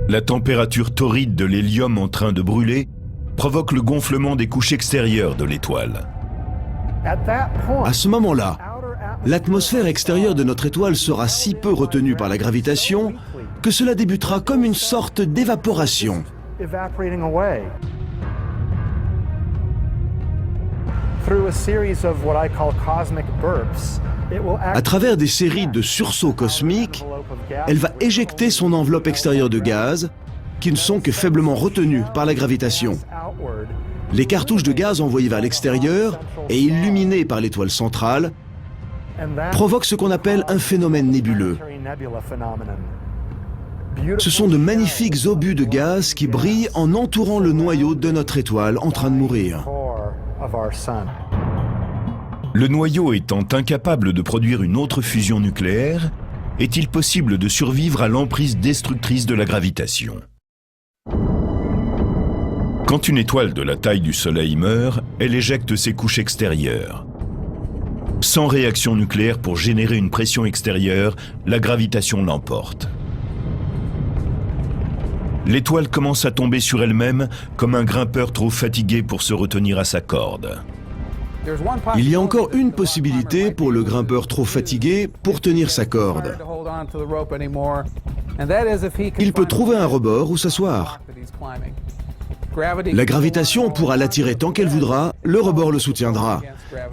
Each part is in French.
La température torride de l'hélium en train de brûler provoque le gonflement des couches extérieures de l'étoile. À ce moment-là, l'atmosphère extérieure de notre étoile sera si peu retenue par la gravitation que cela débutera comme une sorte d'évaporation. À travers des séries de sursauts cosmiques, elle va éjecter son enveloppe extérieure de gaz, qui ne sont que faiblement retenues par la gravitation. Les cartouches de gaz envoyées vers l'extérieur et illuminées par l'étoile centrale provoquent ce qu'on appelle un phénomène nébuleux. Ce sont de magnifiques obus de gaz qui brillent en entourant le noyau de notre étoile en train de mourir. Le noyau étant incapable de produire une autre fusion nucléaire, est-il possible de survivre à l'emprise destructrice de la gravitation? Quand une étoile de la taille du Soleil meurt, elle éjecte ses couches extérieures. Sans réaction nucléaire pour générer une pression extérieure, la gravitation l'emporte. L'étoile commence à tomber sur elle-même comme un grimpeur trop fatigué pour se retenir à sa corde. Il y a encore une possibilité pour le grimpeur trop fatigué pour tenir sa corde. Il peut trouver un rebord où s'asseoir. La gravitation pourra l'attirer tant qu'elle voudra, le rebord le soutiendra.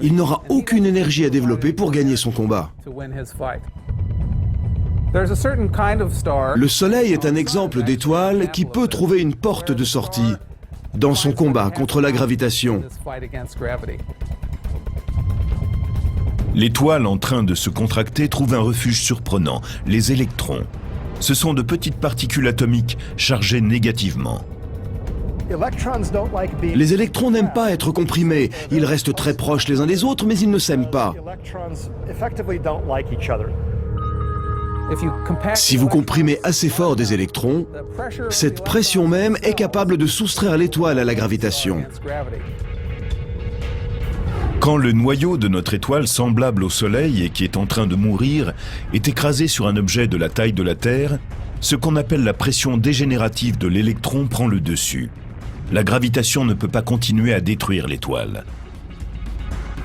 Il n'aura aucune énergie à développer pour gagner son combat. Le Soleil est un exemple d'étoile qui peut trouver une porte de sortie dans son combat contre la gravitation. L'étoile en train de se contracter trouve un refuge surprenant, les électrons. Ce sont de petites particules atomiques chargées négativement. Les électrons n'aiment pas être comprimés. Ils restent très proches les uns des autres, mais ils ne s'aiment pas. Si vous comprimez assez fort des électrons, cette pression même est capable de soustraire l'étoile à la gravitation. Quand le noyau de notre étoile, semblable au Soleil et qui est en train de mourir, est écrasé sur un objet de la taille de la Terre, ce qu'on appelle la pression dégénérative de l'électron prend le dessus. La gravitation ne peut pas continuer à détruire l'étoile.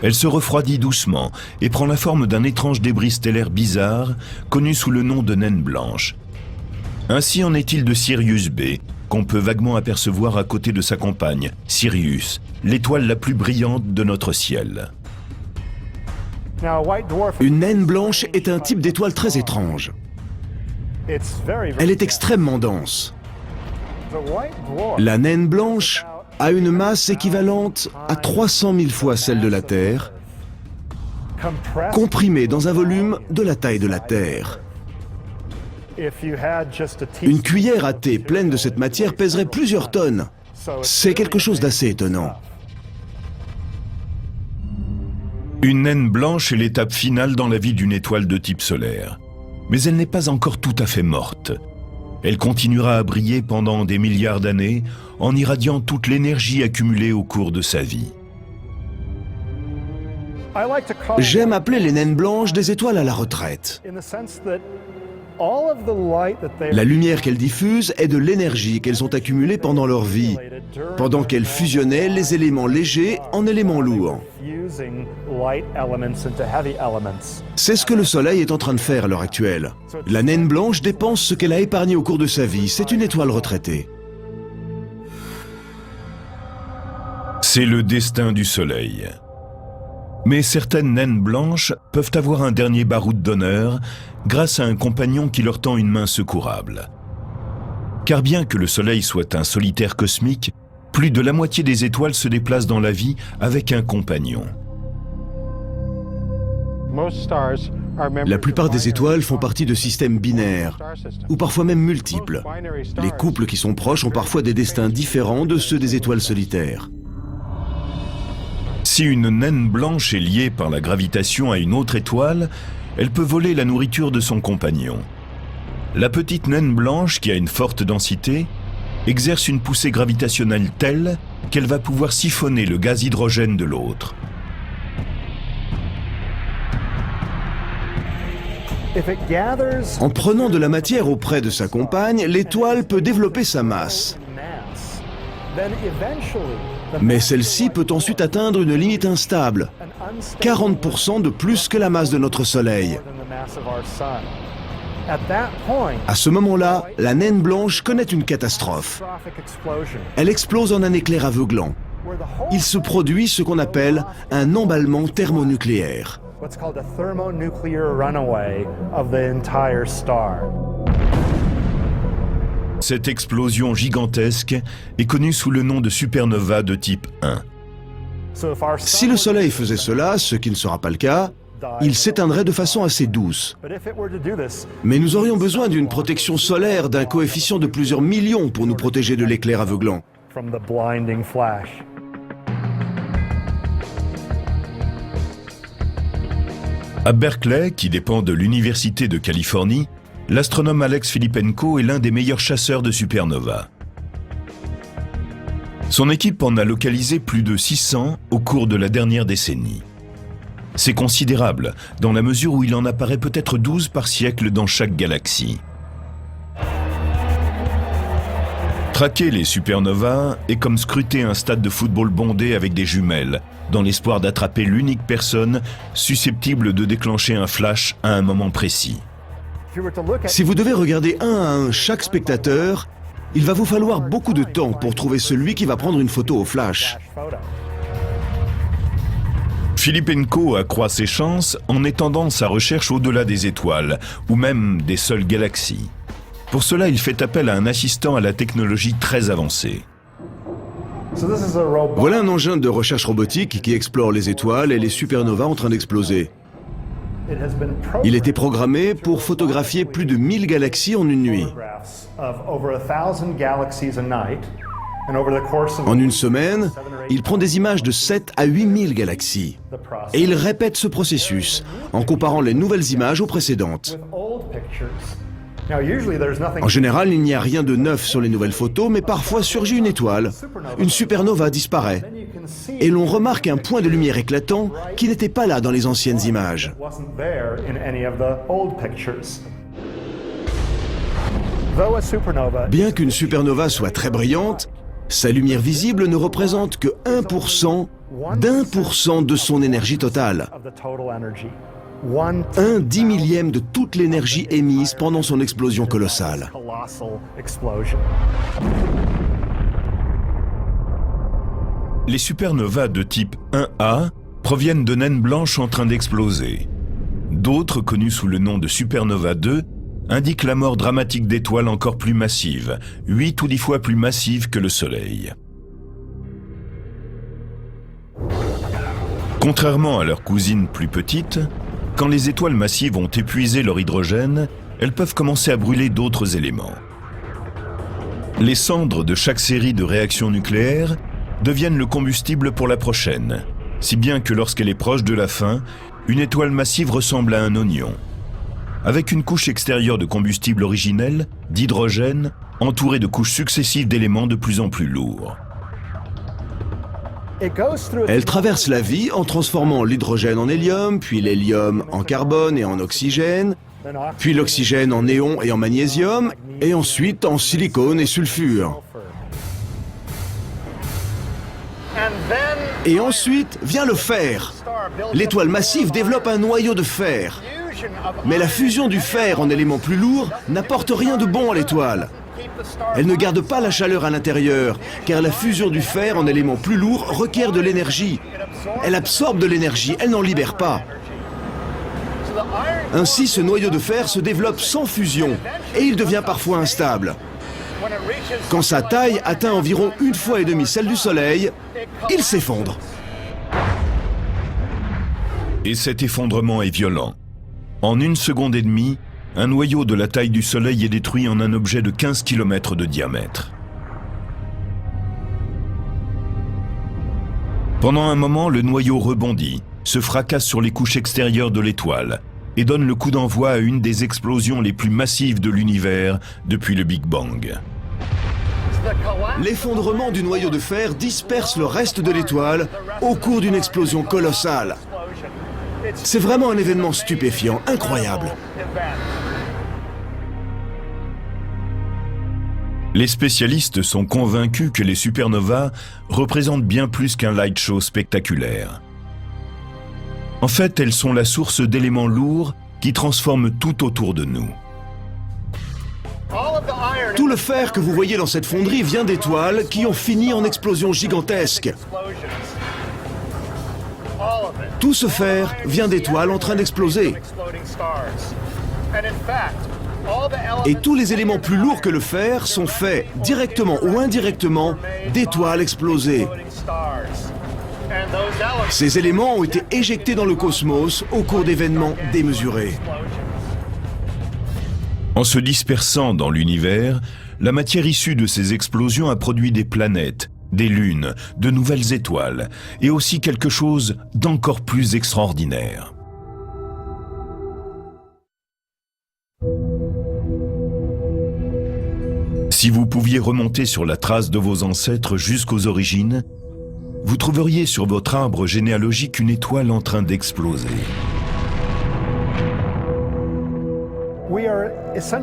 Elle se refroidit doucement et prend la forme d'un étrange débris stellaire bizarre, connu sous le nom de naine blanche. Ainsi en est-il de Sirius B, qu'on peut vaguement apercevoir à côté de sa compagne, Sirius, l'étoile la plus brillante de notre ciel. Une naine blanche est un type d'étoile très étrange. Elle est extrêmement dense. La naine blanche a une masse équivalente à 300 000 fois celle de la Terre, comprimée dans un volume de la taille de la Terre. Une cuillère à thé pleine de cette matière pèserait plusieurs tonnes. C'est quelque chose d'assez étonnant. Une naine blanche est l'étape finale dans la vie d'une étoile de type solaire. Mais elle n'est pas encore tout à fait morte. Elle continuera à briller pendant des milliards d'années en irradiant toute l'énergie accumulée au cours de sa vie. J'aime appeler les naines blanches des étoiles à la retraite. La lumière qu'elles diffusent est de l'énergie qu'elles ont accumulée pendant leur vie, pendant qu'elles fusionnaient les éléments légers en éléments lourds. C'est ce que le Soleil est en train de faire à l'heure actuelle. La naine blanche dépense ce qu'elle a épargné au cours de sa vie. C'est une étoile retraitée. C'est le destin du Soleil. Mais certaines naines blanches peuvent avoir un dernier baroud d'honneur grâce à un compagnon qui leur tend une main secourable. Car bien que le Soleil soit un solitaire cosmique, plus de la moitié des étoiles se déplacent dans la vie avec un compagnon. La plupart des étoiles font partie de systèmes binaires, ou parfois même multiples. Les couples qui sont proches ont parfois des destins différents de ceux des étoiles solitaires. Si une naine blanche est liée par la gravitation à une autre étoile, elle peut voler la nourriture de son compagnon. La petite naine blanche, qui a une forte densité, exerce une poussée gravitationnelle telle qu'elle va pouvoir siphonner le gaz hydrogène de l'autre. En prenant de la matière auprès de sa compagne, l'étoile peut développer sa masse. Mais celle-ci peut ensuite atteindre une limite instable, 40% de plus que la masse de notre Soleil. À ce moment-là, la naine blanche connaît une catastrophe. Elle explose en un éclair aveuglant. Il se produit ce qu'on appelle un emballement thermonucléaire. Cette explosion gigantesque est connue sous le nom de supernova de type 1. Si le Soleil faisait cela, ce qui ne sera pas le cas, il s'éteindrait de façon assez douce. Mais nous aurions besoin d'une protection solaire d'un coefficient de plusieurs millions pour nous protéger de l'éclair aveuglant. À Berkeley, qui dépend de l'Université de Californie, l'astronome Alex Filippenko est l'un des meilleurs chasseurs de supernovas. Son équipe en a localisé plus de 600 au cours de la dernière décennie. C'est considérable, dans la mesure où il en apparaît peut-être 12 par siècle dans chaque galaxie. Traquer les supernovas est comme scruter un stade de football bondé avec des jumelles, dans l'espoir d'attraper l'unique personne susceptible de déclencher un flash à un moment précis. Si vous devez regarder un à un chaque spectateur, il va vous falloir beaucoup de temps pour trouver celui qui va prendre une photo au flash. Filippenko accroît ses chances en étendant sa recherche au-delà des étoiles, ou même des seules galaxies. Pour cela, il fait appel à un assistant à la technologie très avancée. Voilà un engin de recherche robotique qui explore les étoiles et les supernovas en train d'exploser. Il était programmé pour photographier plus de 1000 galaxies en une nuit. En une semaine, il prend des images de 7 à 8000 galaxies. Et il répète ce processus en comparant les nouvelles images aux précédentes. En général, il n'y a rien de neuf sur les nouvelles photos, mais parfois surgit une étoile. Une supernova disparaît. Et l'on remarque un point de lumière éclatant qui n'était pas là dans les anciennes images. Bien qu'une supernova soit très brillante, sa lumière visible ne représente que 1% d'1% de son énergie totale. Un 10 millième de toute l'énergie émise pendant son explosion colossale. Les supernovas de type 1A proviennent de naines blanches en train d'exploser. D'autres, connus sous le nom de supernova 2, indiquent la mort dramatique d'étoiles encore plus massives, 8 ou 10 fois plus massives que le Soleil. Contrairement à leurs cousines plus petites, quand les étoiles massives ont épuisé leur hydrogène, elles peuvent commencer à brûler d'autres éléments. Les cendres de chaque série de réactions nucléaires deviennent le combustible pour la prochaine, si bien que lorsqu'elle est proche de la fin, une étoile massive ressemble à un oignon, avec une couche extérieure de combustible originel, d'hydrogène, entourée de couches successives d'éléments de plus en plus lourds. Elle traverse la vie en transformant l'hydrogène en hélium, puis l'hélium en carbone et en oxygène, puis l'oxygène en néon et en magnésium, et ensuite en silicone et sulfure. Et ensuite vient le fer. L'étoile massive développe un noyau de fer. Mais la fusion du fer en éléments plus lourds n'apporte rien de bon à l'étoile. Elle ne garde pas la chaleur à l'intérieur, car la fusion du fer en éléments plus lourds requiert de l'énergie. Elle absorbe de l'énergie, elle n'en libère pas. Ainsi, ce noyau de fer se développe sans fusion, et il devient parfois instable. Quand sa taille atteint environ 1,5 fois celle du Soleil, il s'effondre. Et cet effondrement est violent. En 1 seconde et demie, un noyau de la taille du Soleil est détruit en un objet de 15 km de diamètre. Pendant un moment, le noyau rebondit, se fracasse sur les couches extérieures de l'étoile et donne le coup d'envoi à une des explosions les plus massives de l'univers depuis le Big Bang. L'effondrement du noyau de fer disperse le reste de l'étoile au cours d'une explosion colossale. C'est vraiment un événement stupéfiant, incroyable. Les spécialistes sont convaincus que les supernovas représentent bien plus qu'un light show spectaculaire. En fait, elles sont la source d'éléments lourds qui transforment tout autour de nous. Tout le fer que vous voyez dans cette fonderie vient d'étoiles qui ont fini en explosions gigantesques. Tout ce fer vient d'étoiles en train d'exploser. Et tous les éléments plus lourds que le fer sont faits, directement ou indirectement, d'étoiles explosées. Ces éléments ont été éjectés dans le cosmos au cours d'événements démesurés. En se dispersant dans l'univers, la matière issue de ces explosions a produit des planètes, des lunes, de nouvelles étoiles, et aussi quelque chose d'encore plus extraordinaire. Si vous pouviez remonter sur la trace de vos ancêtres jusqu'aux origines, vous trouveriez sur votre arbre généalogique une étoile en train d'exploser.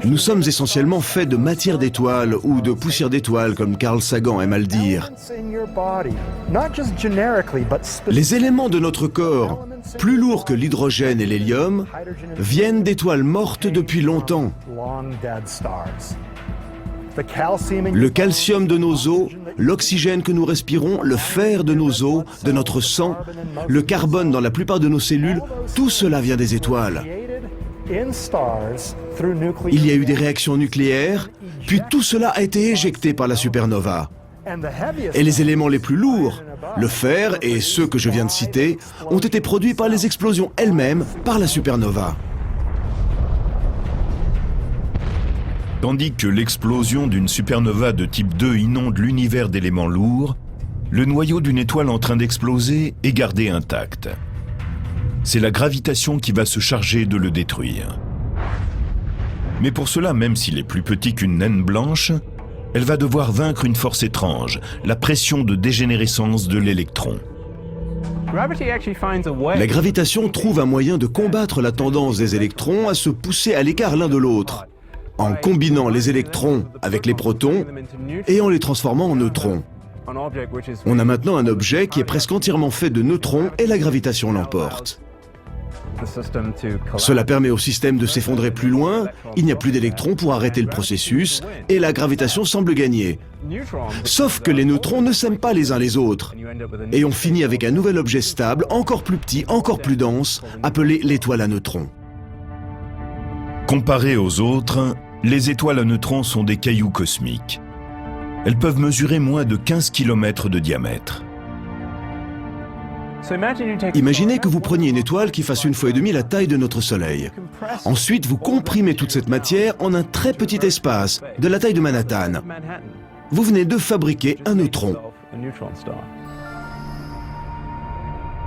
Nous sommes essentiellement faits de matière d'étoiles ou de poussière d'étoiles, comme Carl Sagan aime à le dire. Les éléments de notre corps, plus lourds que l'hydrogène et l'hélium, viennent d'étoiles mortes depuis longtemps. Le calcium de nos os, l'oxygène que nous respirons, le fer de nos os, de notre sang, le carbone dans la plupart de nos cellules, tout cela vient des étoiles. Il y a eu des réactions nucléaires, puis tout cela a été éjecté par la supernova. Et les éléments les plus lourds, le fer et ceux que je viens de citer, ont été produits par les explosions elles-mêmes par la supernova. Tandis que l'explosion d'une supernova de type 2 inonde l'univers d'éléments lourds, le noyau d'une étoile en train d'exploser est gardé intact. C'est la gravitation qui va se charger de le détruire. Mais pour cela, même s'il est plus petit qu'une naine blanche, elle va devoir vaincre une force étrange, la pression de dégénérescence de l'électron. La gravitation trouve un moyen de combattre la tendance des électrons à se pousser à l'écart l'un de l'autre, en combinant les électrons avec les protons et en les transformant en neutrons. On a maintenant un objet qui est presque entièrement fait de neutrons et la gravitation l'emporte. Cela permet au système de s'effondrer plus loin, il n'y a plus d'électrons pour arrêter le processus et la gravitation semble gagner. Sauf que les neutrons ne s'aiment pas les uns les autres et on finit avec un nouvel objet stable, encore plus petit, encore plus dense, appelé l'étoile à neutrons. Comparées aux autres, les étoiles à neutrons sont des cailloux cosmiques. Elles peuvent mesurer moins de 15 km de diamètre. Imaginez que vous preniez une étoile qui fasse 1,5 fois la taille de notre Soleil. Ensuite, vous comprimez toute cette matière en un très petit espace, de la taille de Manhattan. Vous venez de fabriquer un neutron.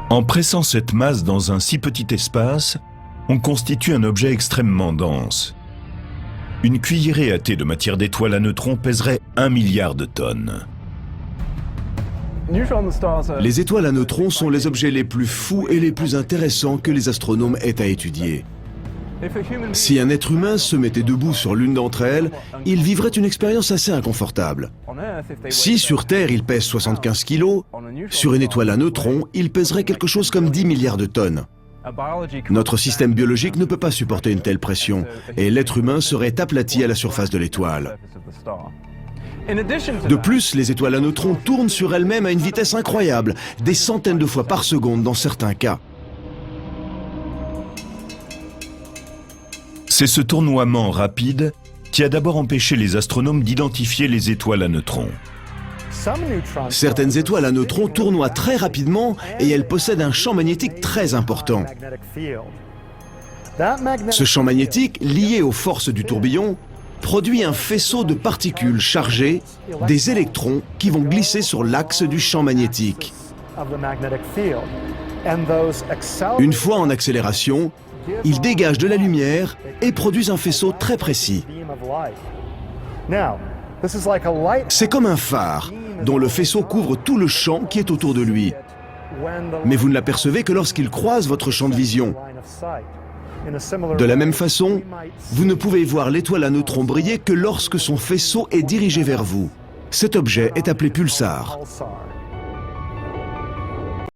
En pressant cette masse dans un si petit espace, on constitue un objet extrêmement dense. Une cuillerée à thé de matière d'étoile à neutrons pèserait 1 milliard de tonnes. Les étoiles à neutrons sont les objets les plus fous et les plus intéressants que les astronomes aient à étudier. Si un être humain se mettait debout sur l'une d'entre elles, il vivrait une expérience assez inconfortable. Si sur Terre il pèse 75 kilos, sur une étoile à neutrons, il pèserait quelque chose comme 10 milliards de tonnes. Notre système biologique ne peut pas supporter une telle pression, et l'être humain serait aplati à la surface de l'étoile. De plus, les étoiles à neutrons tournent sur elles-mêmes à une vitesse incroyable, des centaines de fois par seconde dans certains cas. C'est ce tournoiement rapide qui a d'abord empêché les astronomes d'identifier les étoiles à neutrons. Certaines étoiles à neutrons tournoient très rapidement et elles possèdent un champ magnétique très important. Ce champ magnétique, lié aux forces du tourbillon, produit un faisceau de particules chargées, des électrons qui vont glisser sur l'axe du champ magnétique. Une fois en accélération, ils dégagent de la lumière et produisent un faisceau très précis. C'est comme un phare, dont le faisceau couvre tout le champ qui est autour de lui. Mais vous ne l'apercevez que lorsqu'il croise votre champ de vision. De la même façon, vous ne pouvez voir l'étoile à neutrons briller que lorsque son faisceau est dirigé vers vous. Cet objet est appelé pulsar.